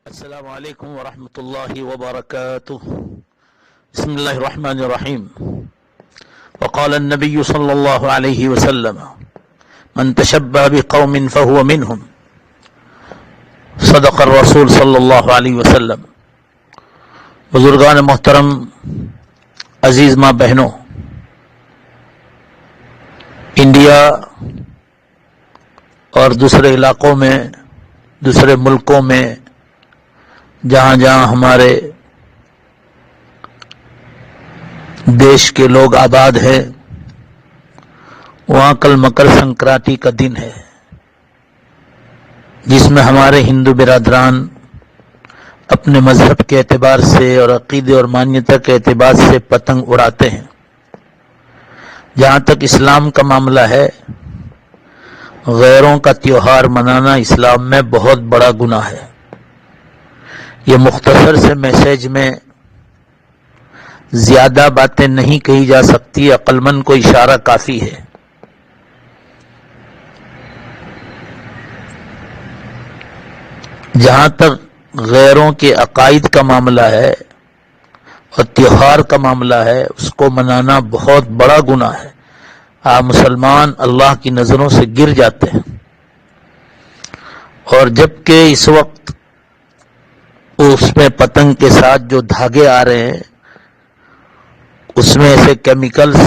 السلام علیکم ورحمۃ اللہ وبرکاتہ. بسم اللہ الرحمن الرحیم. وقال النبی صلی اللہ علیہ وسلم من تشبہ بقوم فهو منهم. صدق الرسول صلی اللہ علیہ وسلم. بزرگان محترم، عزیز ماں بہنوں، انڈیا اور دوسرے علاقوں میں، دوسرے ملکوں میں جہاں جہاں ہمارے دیش کے لوگ آباد ہیں، وہاں کل مکر سنکرانتی کا دن ہے، جس میں ہمارے ہندو برادران اپنے مذہب کے اعتبار سے اور عقیدے اور مانیتا کے اعتبار سے پتنگ اڑاتے ہیں. جہاں تک اسلام کا معاملہ ہے، غیروں کا تیوہار منانا اسلام میں بہت بڑا گناہ ہے. یہ مختصر سے میسج میں زیادہ باتیں نہیں کہی جا سکتی، عقل مند کو اشارہ کافی ہے. جہاں تک غیروں کے عقائد کا معاملہ ہے اور تیوہار کا معاملہ ہے، اس کو منانا بہت بڑا گناہ ہے. آپ مسلمان اللہ کی نظروں سے گر جاتے ہیں. اور جبکہ اس وقت اس میں پتنگ کے ساتھ جو دھاگے آ رہے ہیں، اس میں ایسے کیمیکلز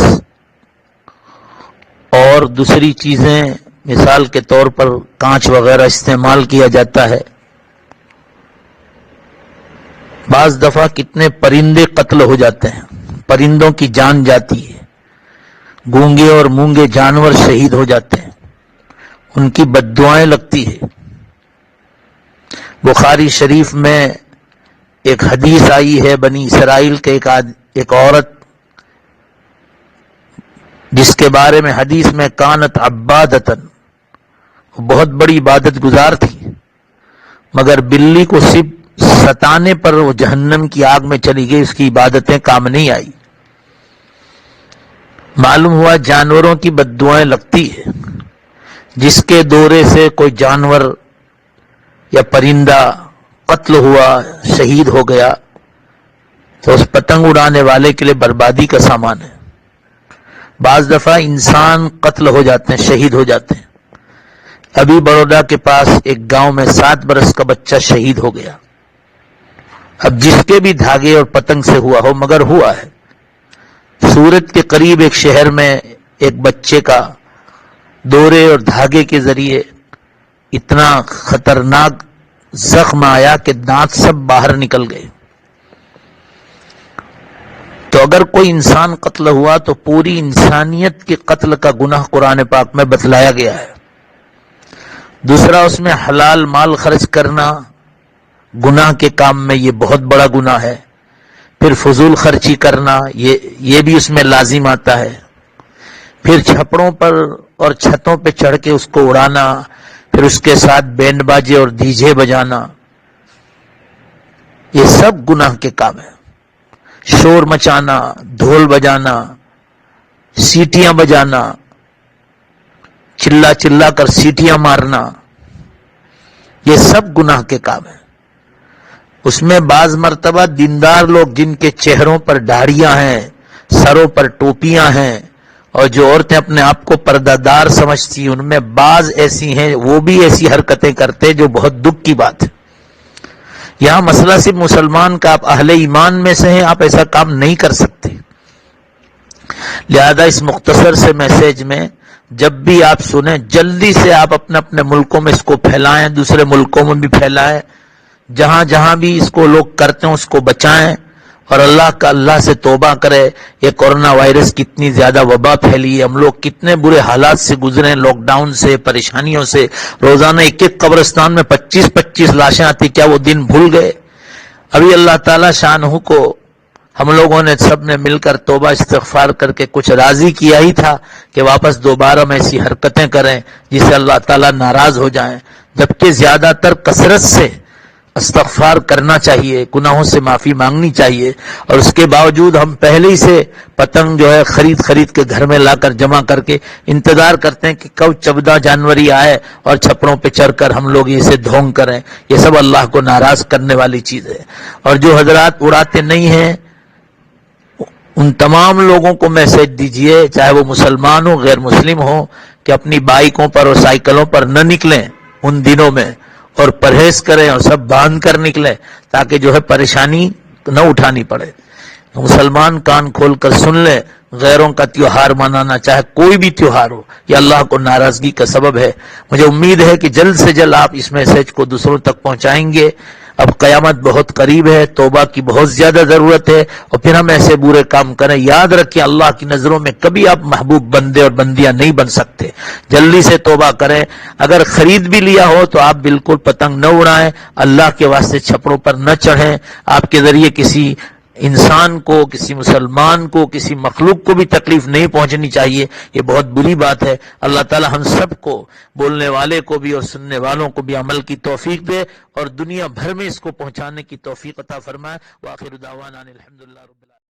اور دوسری چیزیں، مثال کے طور پر کانچ وغیرہ استعمال کیا جاتا ہے. بعض دفعہ کتنے پرندے قتل ہو جاتے ہیں، پرندوں کی جان جاتی ہے، گونگے اور مونگے جانور شہید ہو جاتے ہیں، ان کی بددعائیں لگتی ہے. بخاری شریف میں ایک حدیث آئی ہے، بنی اسرائیل کے ایک عورت، جس کے بارے میں حدیث میں کانت عبادتن، بہت بڑی عبادت گزار تھی، مگر بلی کو صرف ستانے پر وہ جہنم کی آگ میں چلی گئی، اس کی عبادتیں کام نہیں آئی. معلوم ہوا جانوروں کی بددعائیں لگتی ہے. جس کے دورے سے کوئی جانور یا پرندہ قتل ہوا، شہید ہو گیا، تو اس پتنگ اڑانے والے کے لیے بربادی کا سامان ہے. بعض دفعہ انسان قتل ہو جاتے ہیں، شہید ہو جاتے ہیں. ابھی بڑودا کے پاس ایک گاؤں میں 7 برس کا بچہ شہید ہو گیا. اب جس کے بھی دھاگے اور پتنگ سے ہوا ہو، مگر ہوا ہے. سورت کے قریب ایک شہر میں ایک بچے کا دورے اور دھاگے کے ذریعے اتنا خطرناک زخم آیا کہ دانت سب باہر نکل گئے. تو اگر کوئی انسان قتل ہوا تو پوری انسانیت کے قتل کا گناہ قرآن پاک میں بتلایا گیا ہے. دوسرا، اس میں حلال مال خرچ کرنا گناہ کے کام میں یہ بہت بڑا گناہ ہے. پھر فضول خرچی کرنا یہ بھی اس میں لازم آتا ہے. پھر چھپڑوں پر اور چھتوں پہ چڑھ کے اس کو اڑانا، پھر اس کے ساتھ بینڈ باجے اور ڈیجے بجانا، یہ سب گناہ کے کام ہیں. شور مچانا، ڈھول بجانا، سیٹیاں بجانا، چلا چلا کر سیٹیاں مارنا، یہ سب گناہ کے کام ہیں. اس میں بعض مرتبہ دیندار لوگ جن کے چہروں پر داڑھیاں ہیں، سروں پر ٹوپیاں ہیں، اور جو عورتیں اپنے آپ کو پردہ دار سمجھتی، ان میں بعض ایسی ہیں وہ بھی ایسی حرکتیں کرتے جو بہت دکھ کی بات ہے. یہاں مسئلہ صرف مسلمان کا، آپ اہل ایمان میں سے ہیں، آپ ایسا کام نہیں کر سکتے. لہذا اس مختصر سے میسج میں جب بھی آپ سنیں، جلدی سے آپ اپنے اپنے ملکوں میں اس کو پھیلائیں، دوسرے ملکوں میں بھی پھیلائیں. جہاں جہاں بھی اس کو لوگ کرتے ہیں اس کو بچائیں، اور اللہ سے توبہ کرے. یہ کورونا وائرس کتنی زیادہ وبا پھیلی ہے، ہم لوگ کتنے برے حالات سے گزرے ہیں، لاک ڈاؤن سے، پریشانیوں سے. روزانہ ایک قبرستان میں 25 لاشیں آتی، کیا وہ دن بھول گئے؟ ابھی اللہ تعالی شانہ کو ہم لوگوں نے سب نے مل کر توبہ استغفار کر کے کچھ راضی کیا ہی تھا کہ واپس دوبارہ میں ایسی حرکتیں کریں جس سے اللہ تعالیٰ ناراض ہو جائیں. جبکہ زیادہ تر کثرت سے استغفار کرنا چاہیے، گناہوں سے معافی مانگنی چاہیے، اور اس کے باوجود ہم پہلے ہی سے پتنگ جو ہے خرید کے گھر میں لا کر جمع کر کے انتظار کرتے ہیں کہ کب 14 جنوری آئے اور چھپڑوں پہ چڑھ کر ہم لوگ اسے ڈھونگ کریں. یہ سب اللہ کو ناراض کرنے والی چیز ہے. اور جو حضرات اڑاتے نہیں ہیں ان تمام لوگوں کو میسج دیجئے، چاہے وہ مسلمان ہو غیر مسلم ہو، کہ اپنی بائکوں پر اور سائیکلوں پر نہ نکلیں ان دنوں میں، اور پرہیز کریں اور سب باندھ کر نکلیں تاکہ جو ہے پریشانی نہ اٹھانی پڑے. مسلمان کان کھول کر سن لیں، غیروں کا تیوہار منانا چاہے کوئی بھی تیوہار ہو یہ اللہ کو ناراضگی کا سبب ہے. مجھے امید ہے کہ جلد سے جلد آپ اس میسج کو دوسروں تک پہنچائیں گے. اب قیامت بہت قریب ہے، توبہ کی بہت زیادہ ضرورت ہے، اور پھر ہم ایسے برے کام کریں. یاد رکھیں اللہ کی نظروں میں کبھی آپ محبوب بندے اور بندیاں نہیں بن سکتے. جلدی سے توبہ کریں. اگر خرید بھی لیا ہو تو آپ بالکل پتنگ نہ اڑائیں، اللہ کے واسطے چھپڑوں پر نہ چڑھیں. آپ کے ذریعے کسی انسان کو، کسی مسلمان کو، کسی مخلوق کو بھی تکلیف نہیں پہنچنی چاہیے. یہ بہت بری بات ہے. اللہ تعالی ہم سب کو، بولنے والے کو بھی اور سننے والوں کو بھی عمل کی توفیق دے اور دنیا بھر میں اس کو پہنچانے کی توفیق عطا فرمائے. وآخر دعوانا الحمدللہ رب العالمین.